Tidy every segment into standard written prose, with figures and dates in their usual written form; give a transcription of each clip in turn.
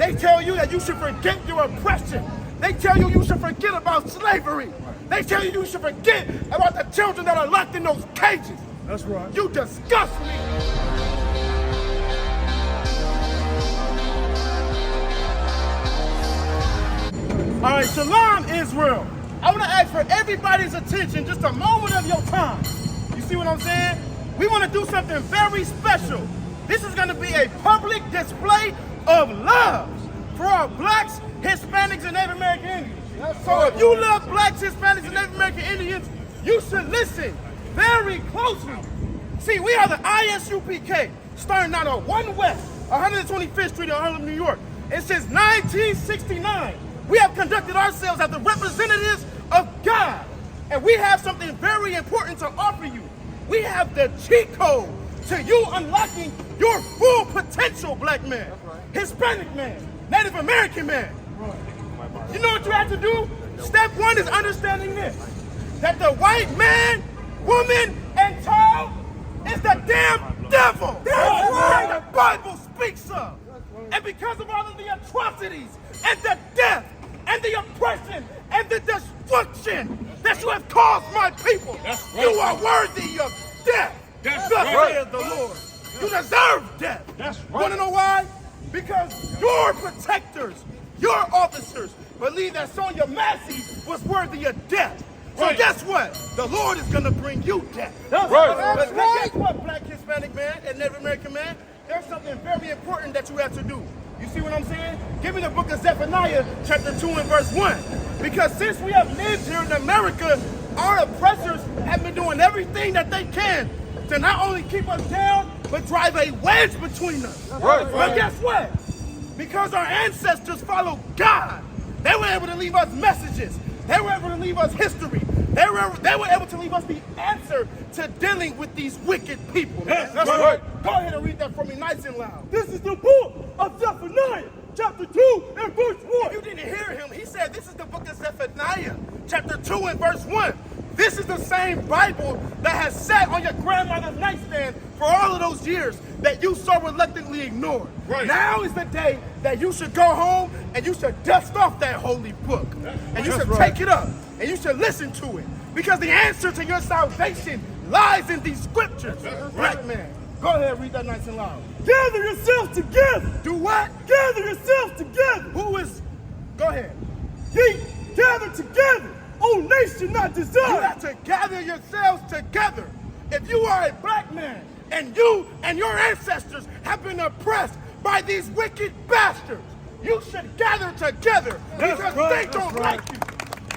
They tell you that you should forget your oppression. They tell you you should forget about slavery. They tell you you should forget about the children that are locked in those cages. That's right. You disgust me. All right, Shalom, Israel. I want to ask for everybody's attention, just a moment of your time. You see what I'm saying? We want to do something very special. This is going to be a public display of love for our blacks, Hispanics, and Native American Indians. So if you love blacks, Hispanics, and Native American Indians, you should listen very closely. See, we are the ISUPK, starting out on 1 West, 125th Street in Harlem, New York. And since 1969, we have conducted ourselves as the representatives of God. And we have something very important to offer you. We have the cheat code to you unlocking your full potential, black man, Hispanic man, Native American man. You know what you have to do? Step 1 is understanding this, that the white man, woman, and child is the damn devil. That's right. The Bible speaks of. And because of all of the atrocities and the death and the oppression and the destruction that you have caused my people, you are worthy of death. Thus says the Lord. You deserve death. That's right. Want to know why? Because your protectors, your officers, believe that Sonia Massey was worthy of death. So guess what? The Lord is going to bring you death. That's right. But guess what, black, Hispanic man, and Native American man? There's something very important that you have to do. You see what I'm saying? Give me the book of Zephaniah, chapter 2 and verse 1. Because since we have lived here in America, our oppressors have been doing everything that they can to not only keep us down, but drive a wedge between us. But guess what? Because our ancestors followed God, they were able to leave us messages. They were able to leave us history. They were able to leave us the answer to dealing with these wicked people. That's right. Go ahead and read that for me nice and loud. This is the book of Zephaniah, chapter 2 and verse 1. If you didn't hear him, he said this is the book of Zephaniah, chapter 2 and verse 1. This is the same Bible that has sat on your grandmother's nightstand for all of those years that you so reluctantly ignored. Now is the day that you should go home and you should dust off that holy book. And you should take it up and you should listen to it. Because the answer to your salvation lies in these scriptures. Black man, go ahead and read that nice and loud. Gather yourselves together. Do what? Gather yourselves together. Who is? Go ahead. Ye gather together, O nation not desired. You have to gather yourselves together. If you are a black man and you and your ancestors have been oppressed by these wicked bastards, you should gather together because they don't like you.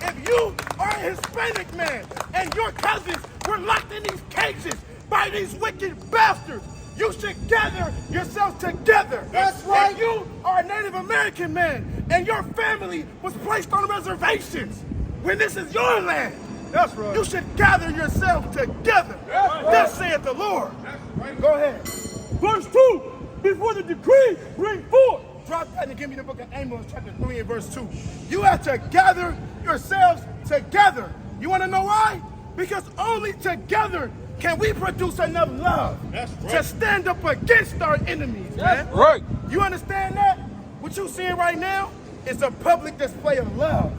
If you are a Hispanic man and your cousins were locked in these cages by these wicked bastards, you should gather yourselves together. That's right. If you are a Native American man and your family was placed on reservations when this is your land, that's right, you should gather yourselves together. Thus saith the Lord. Go ahead. Verse 2, before the decree bring forth. Drop that and give me the book of Amos, chapter 3 and verse 2. You have to gather yourselves together. You want to know why? Because only together can we produce enough love to stand up against our enemies, man. Right. You understand that? What you seeing right now is a public display of love.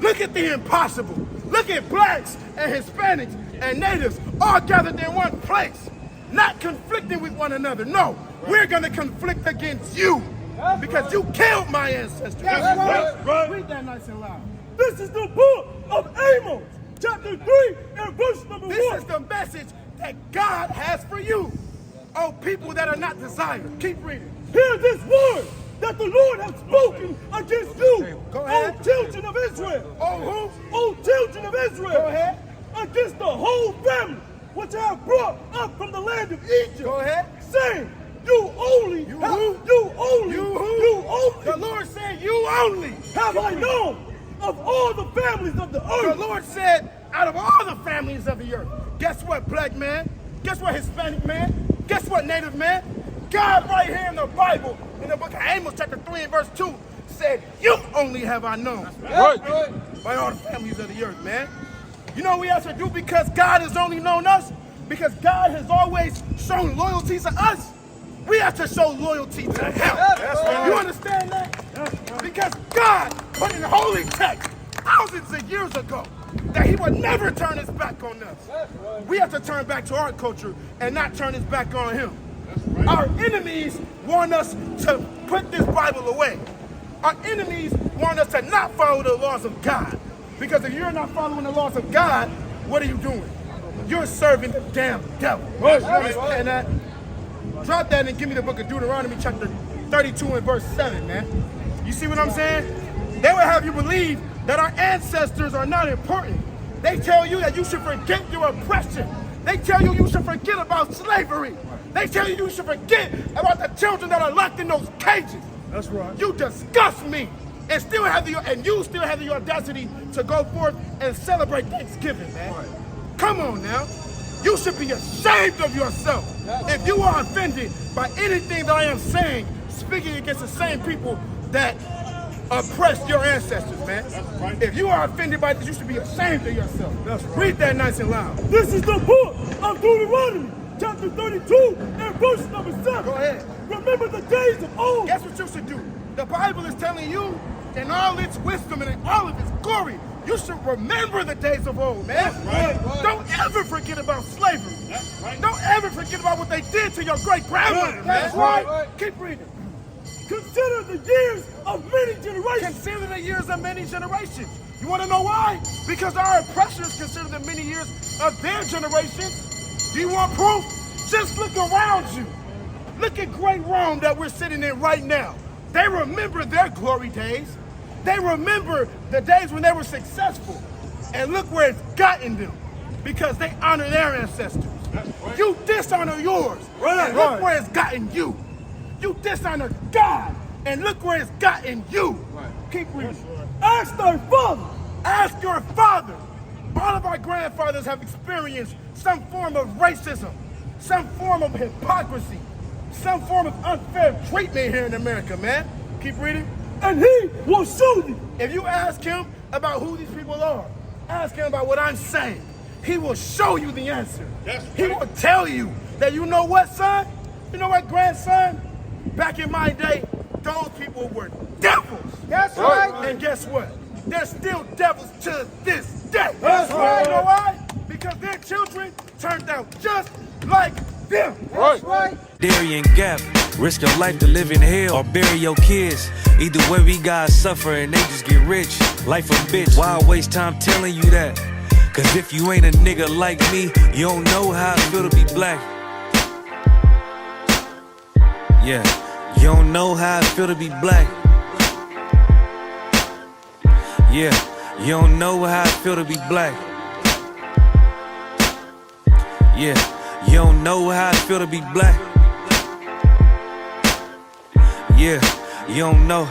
Look at the impossible. Look at blacks and Hispanics and natives all gathered in one place, not conflicting with one another. No, we're going to conflict against you because you killed my ancestors. Read that nice and loud. This is the book of Amos, chapter 3 and verse number 1. This is the message that God has for you. Oh, people that are not desired. Keep reading. Hear this word that the Lord has spoken against you, Go ahead. O children of Israel. Oh, who? O children of Israel. Go ahead. Against the whole family which I have brought up from the land of Egypt. Go ahead. Saying, you only. You have, who? You only. You who? You only. The Lord said, you only. Have I known of all the families of the earth. The Lord said, out of all the families of the earth. Guess what, black man? Guess what, Hispanic man? Guess what, Native man? God right here in the Bible, in the book of Amos, chapter 3 and verse 2, said, you only have I known. Right. By all the families of the earth, man. You know what we have to do because God has only known us? Because God has always shown loyalty to us. We have to show loyalty to him. You understand that? put in holy text thousands of years ago that he would never turn his back on us. We have to turn back to our culture and not turn his back on him. Our enemies want us to put this Bible away. Our enemies want us to not follow the laws of God. Because if you're not following the laws of God, what are you doing? You're serving the damn devil. And drop that and give me the book of Deuteronomy chapter 32 and verse 7, man. You see what I'm saying? They will have you believe that our ancestors are not important. They tell you that you should forget your oppression. They tell you you should forget about slavery. They tell you you should forget about the children that are locked in those cages. That's right. You disgust me. And you still have the audacity to go forth and celebrate Thanksgiving, man. Right. Come on now. You should be ashamed of yourself. If you are offended by anything that I am saying, speaking against the same people that oppressed your ancestors, man. Right. If you are offended by this, you should be ashamed of yourself. Right. Read that nice and loud. This is the book of Deuteronomy, chapter 32 and verse number 7. Go ahead. Remember the days of old. Guess what you should do? The Bible is telling you, in all its wisdom and in all of its glory, you should remember the days of old, man. Right. Don't ever forget about slavery. That's right. Don't ever forget about what they did to your great-grandmother, man. That's right. Keep reading. Consider the years of many generations. Consider the years of many generations. You want to know why? Because our oppressors consider the many years of their generations. Do you want proof? Just look around you. Look at Great Rome that we're sitting in right now. They remember their glory days. They remember the days when they were successful. And look where it's gotten them. Because they honor their ancestors. Right. You dishonor yours. Right. And look where it's gotten you. You dishonor God. And look where it's gotten you. Right. Keep reading. Right. Ask thy father. Ask your father. All of our grandfathers have experienced some form of racism, some form of hypocrisy, some form of unfair treatment here in America, man. Keep reading. And he will show you. If you ask him about who these people are, ask him about what I'm saying, he will show you the answer. Right. He will tell you that, you know what, son? You know what, grandson? Back in my day, those people were devils. That's right. And guess what? They're still devils to this day. That's right. You know why? Because their children turned out just like them. That's right. Darien Gap, risk your life to live in hell or bury your kids. Either way, we gotta suffer and they just get rich. Life a bitch, why I waste time telling you that? Cause if you ain't a nigga like me, you don't know how it feel to be black. Yeah, you don't know how it feel to be black. Yeah, you don't know how it feel to be black. Yeah, you don't know how it feel to be black. Yeah, you don't know.